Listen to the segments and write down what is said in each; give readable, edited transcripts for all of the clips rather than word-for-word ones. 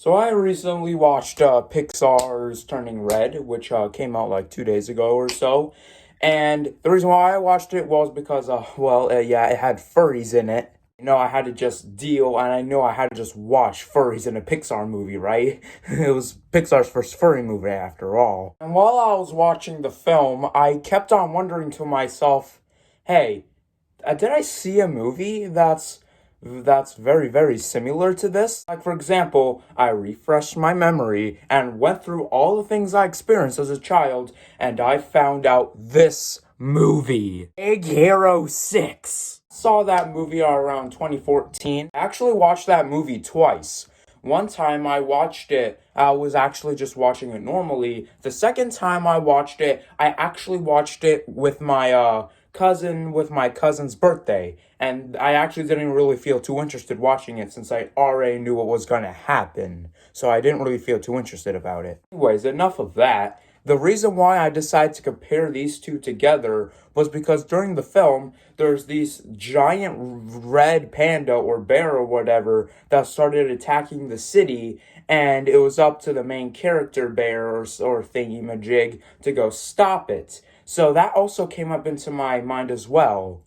So I recently watched Pixar's Turning Red, which came out like 2 days ago or so. And the reason why I watched it was because, yeah, it had furries in it. I had to just deal, and I know I had to just watch furries in a Pixar movie, right? It was Pixar's first furry movie after all. And while I was watching the film, I kept on wondering to myself, hey, did I see a movie that's very, very similar to this? Like, for example, I refreshed my memory and went through all the things I experienced as a child, and I found out this movie, Big Hero 6. Saw that movie around 2014. I actually watched that movie twice. One time I watched it, I was actually just watching it normally. The second time I watched it, I actually watched it with my cousin's birthday, and I actually didn't really feel too interested watching it since I already knew what was gonna happen, so I didn't really feel too interested about it. Anyways, enough of that. The reason why I decided to compare these two together was because during the film, there's these giant red panda or bear or whatever that started attacking the city, and it was up to the main character bear or thingy-majig to go stop it. So that also came up into my mind as well.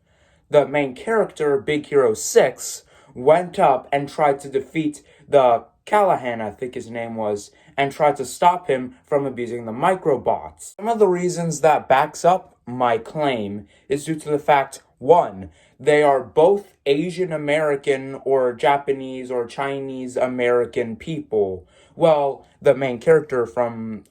The main character, Big Hero 6, went up and tried to defeat the Callahan, I think his name was, and tried to stop him from abusing the microbots. Some of the reasons that backs up my claim is due to the fact, one, they are both Asian American or Japanese or Chinese American people. Well, the main character from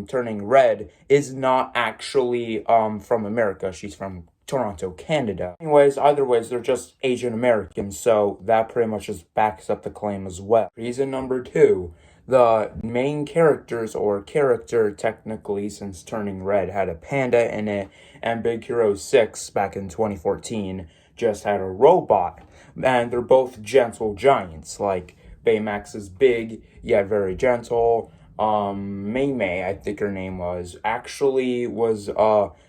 Turning Red is not actually from America. She's from Toronto, Canada. Anyways, either ways, they're just Asian Americans, so that pretty much just backs up the claim as well. Reason number two, the main characters, or character technically, since Turning Red had a panda in it, and Big Hero 6 back in 2014 just had a robot, and they're both gentle giants. Like, Baymax is big, yet very gentle. Mei Mei, I think her name was,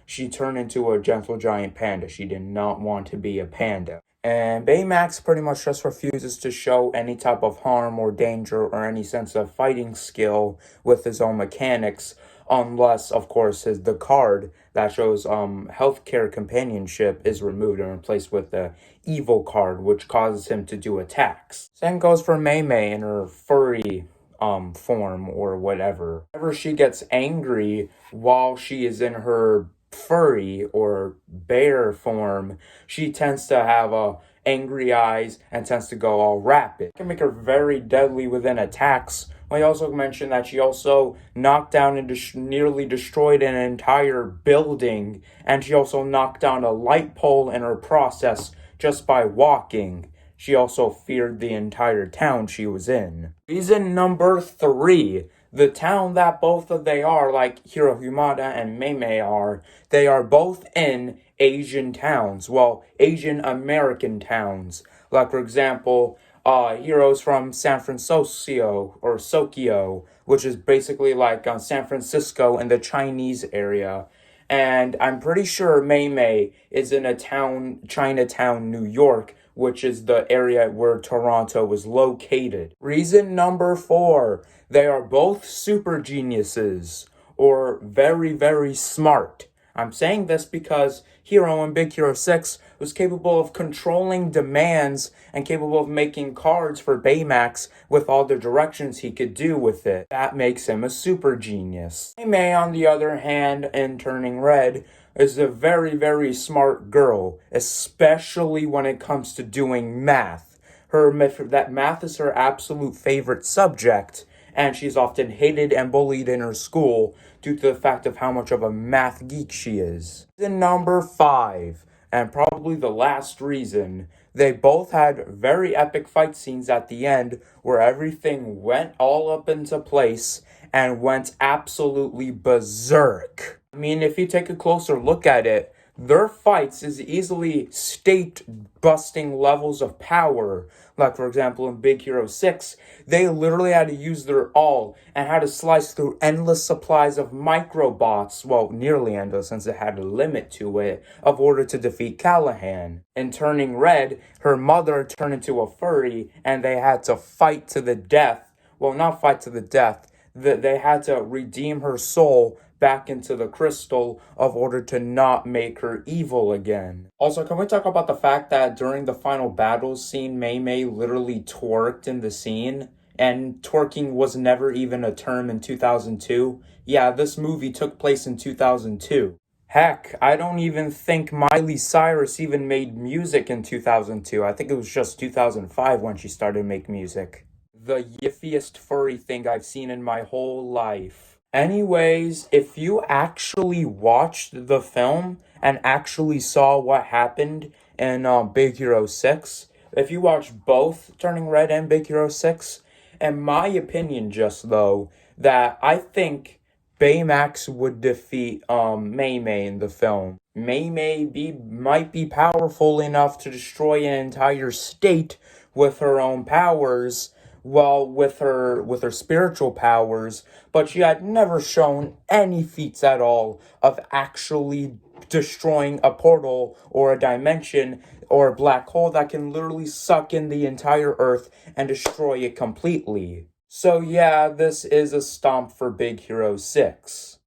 she turned into a gentle giant panda. She did not want to be a panda. And Baymax pretty much just refuses to show any type of harm or danger or any sense of fighting skill with his own mechanics, unless, of course, the card that shows healthcare companionship is removed and replaced with the evil card, which causes him to do attacks. Same goes for Mei Mei in her furry form or whatever. Whenever she gets angry while she is in her furry or bear form, she tends to have angry eyes and tends to go all rapid. It can make her very deadly within attacks. I also mentioned that she also knocked down and nearly destroyed an entire building, and she also knocked down a light pole in her process just by walking. She also feared the entire town she was in. Reason number three, the town that both of they are, like Hirohimada and Mei Mei are, they are both in Asian towns. Well, Asian American towns. Like, for example, Hero's from San Francisco, or Sokyo, which is basically like San Francisco in the Chinese area. And I'm pretty sure Mei Mei is in a town, Chinatown, New York, which is the area where Toronto is located. Reason number four, they are both super geniuses, or very, very smart. I'm saying this because Hero in Big Hero 6 was capable of controlling demands and capable of making cards for Baymax with all the directions he could do with it. That makes him a super genius. Mei Mei, on the other hand, in Turning Red, is a very, very smart girl, especially when it comes to doing math. That math is her absolute favorite subject, and she's often hated and bullied in her school due to the fact of how much of a math geek she is. Reason number five, and probably the last reason, they both had very epic fight scenes at the end where everything went all up into place and went absolutely berserk. I mean, if you take a closer look at it, their fights is easily state-busting levels of power. Like, for example, in Big Hero 6, they literally had to use their all and had to slice through endless supplies of microbots, well, nearly endless since it had a limit to it, of order to defeat Callahan. In Turning Red, her mother turned into a furry and they had to fight to the death well, not fight to the death, that they had to redeem her soul back into the crystal of order to not make her evil again. Also, can we talk about the fact that during the final battle scene, Mei Mei literally twerked in the scene? And twerking was never even a term in 2002. Yeah, this movie took place in 2002. Heck, I don't even think Miley Cyrus even made music in 2002. I think it was just 2005 when she started making music. The yiffiest furry thing I've seen in my whole life. Anyways, if you actually watched the film and actually saw what happened in Big Hero 6, if you watched both Turning Red and Big Hero 6, in my opinion, just though, that I think Baymax would defeat Mei Mei in the film. Mei Mei might be powerful enough to destroy an entire state with her own powers, well, with her spiritual powers, but she had never shown any feats at all of actually destroying a portal or a dimension or a black hole that can literally suck in the entire earth and destroy it completely. So yeah, this is a stomp for Big Hero 6.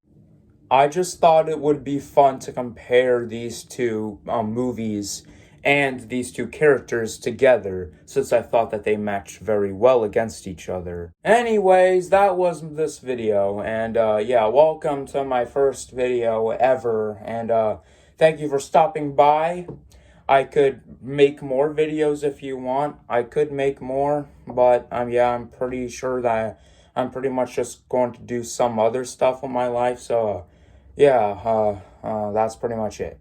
I just thought it would be fun to compare these two movies and these two characters together, since I thought that they matched very well against each other. Anyways, that was this video, and yeah, welcome to my first video ever, and thank you for stopping by. I could make more videos if you want. I could make more, but yeah, I'm pretty sure that I'm pretty much just going to do some other stuff in my life. So yeah, that's pretty much it.